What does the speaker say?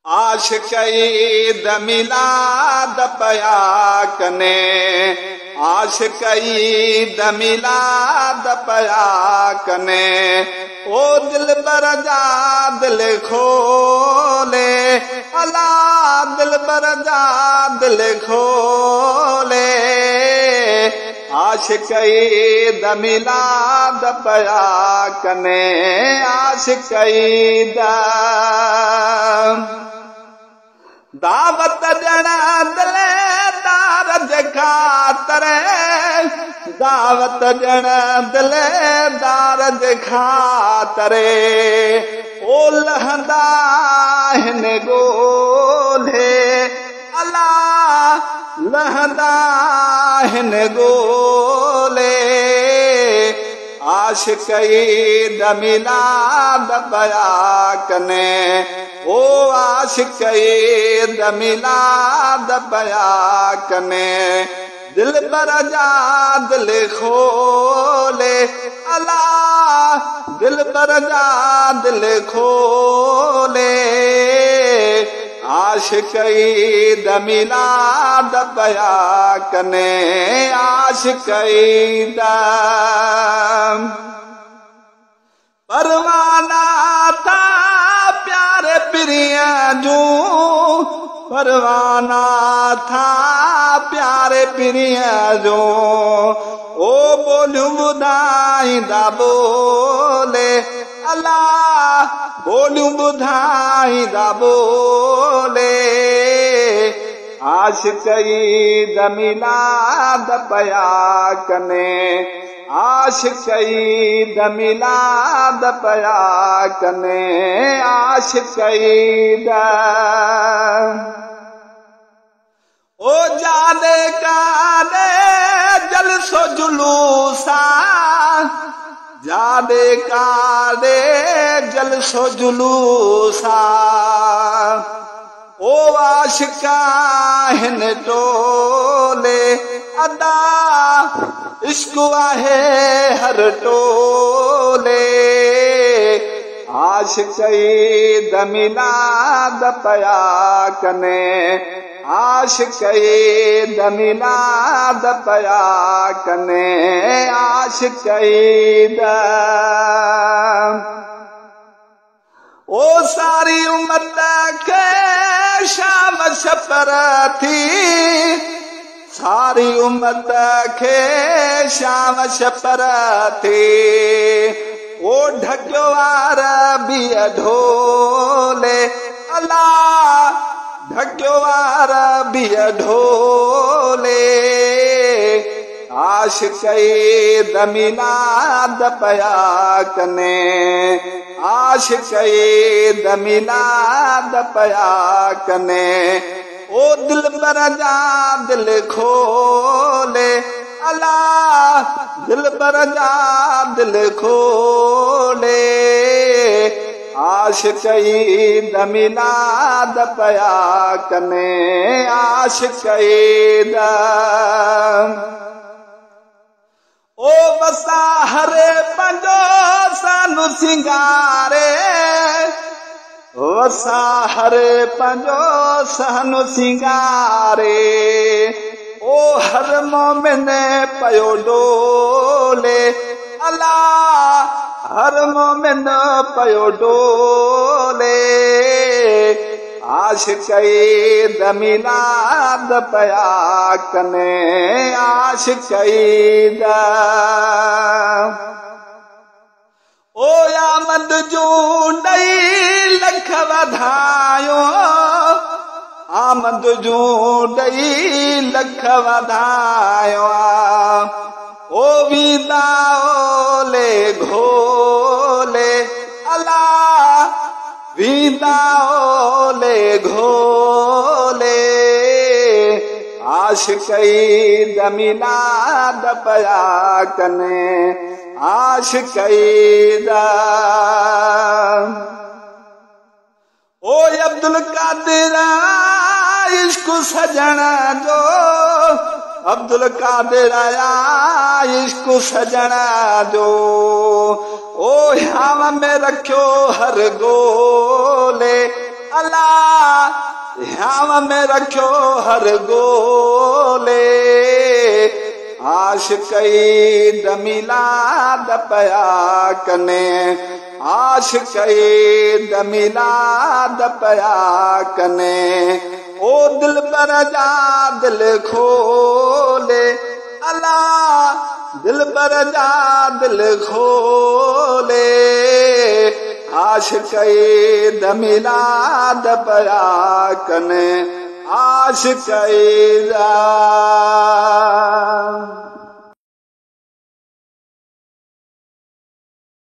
आशिक़ई the मिलाद पया कने आशिक़ई the मिलाद पया कने ओ दिलबर जा दिल खोले अला दिलबर जा दिल खोले आशिक़ई द मिलाद पया कने आशिक़ई द दावत ॾियण दिलेदार जे ख़ातिर दावत ॾियण दिलेदार जे ख़ातिर ओ लहंदा हिन ॻोल्हे अला लहंदा हिन ॻोल्हे आशिक़ई द मिलाद पया कने ओ आशिक़ई द मिलाद पया कने दिलबर जा दिल खोले अला दिलबर जा दिल खोले आशिक़ई द मिलाद पया कने आशिक़ई द परवाना था प्यारे पिरिया जो परवाना था प्यारे पिरिया जो ओ बोलूं ॿुधाईंदा बोले अला बोलूं ॿुधाईंदा बोले आशिक़ई द मिलाद पया कने आशिक़ई द मिलाद पया कने आशिक़ई द ओ जाने काने जलसो जुलूसा जाने काने जलसो जुलूसा ओ आशिक़ा हिन टोले अदा इश्क़ आहे हर टोले आशिक़ई द मिलाद पया कने आशिक़ई द मिलाद पया कने आशिक़ई द ओ सारी उम्मत खे शाम छपर थी सारी उम्मत खे शाम छपर थी ओ ढकियो वार बिय ढोले अला ढकियो वार बिय ढोले आशिक़ई द मिलाद पया कने आशिक़ई द मिलाद पया कने ओ दिलबर जा दिल खोले अला दिलबर जा दिल खोले आशिक़ई द मिलाद पया कने आशिक़ई द ओ बसा हरे पंजो सानू सिंगारे वसा हरे पंजो सानू सिंगारे ओ हर मोमिन पयो डोले अला हर मोमिन पयो डोले आशिक़ई द मिलाद पया कने आशिक़ई द ओ आमद जूं ॾई लख वधायो आमद जूं ॾई लख वधायो ओ वींदा ओले घोले अला वींदा ओले घोले आशिक़ई द मिलाद पया कने आशिक़ई द ओ अब्दुल कादिर इश्क़ सजण जो अब्दुल कादिर इश्क़ सजण जो ओ याम में रखियो हर गोले अला में रखियो हर गोले आशिक़ी द मिलाद पया कने आशिक़ी द मिलाद पया कने ओ दिलबर जा दिल खोले अल्लाह दिलबर जा दिल खोले आशिक़ी द मिलाद पया कने आशिक़ी दा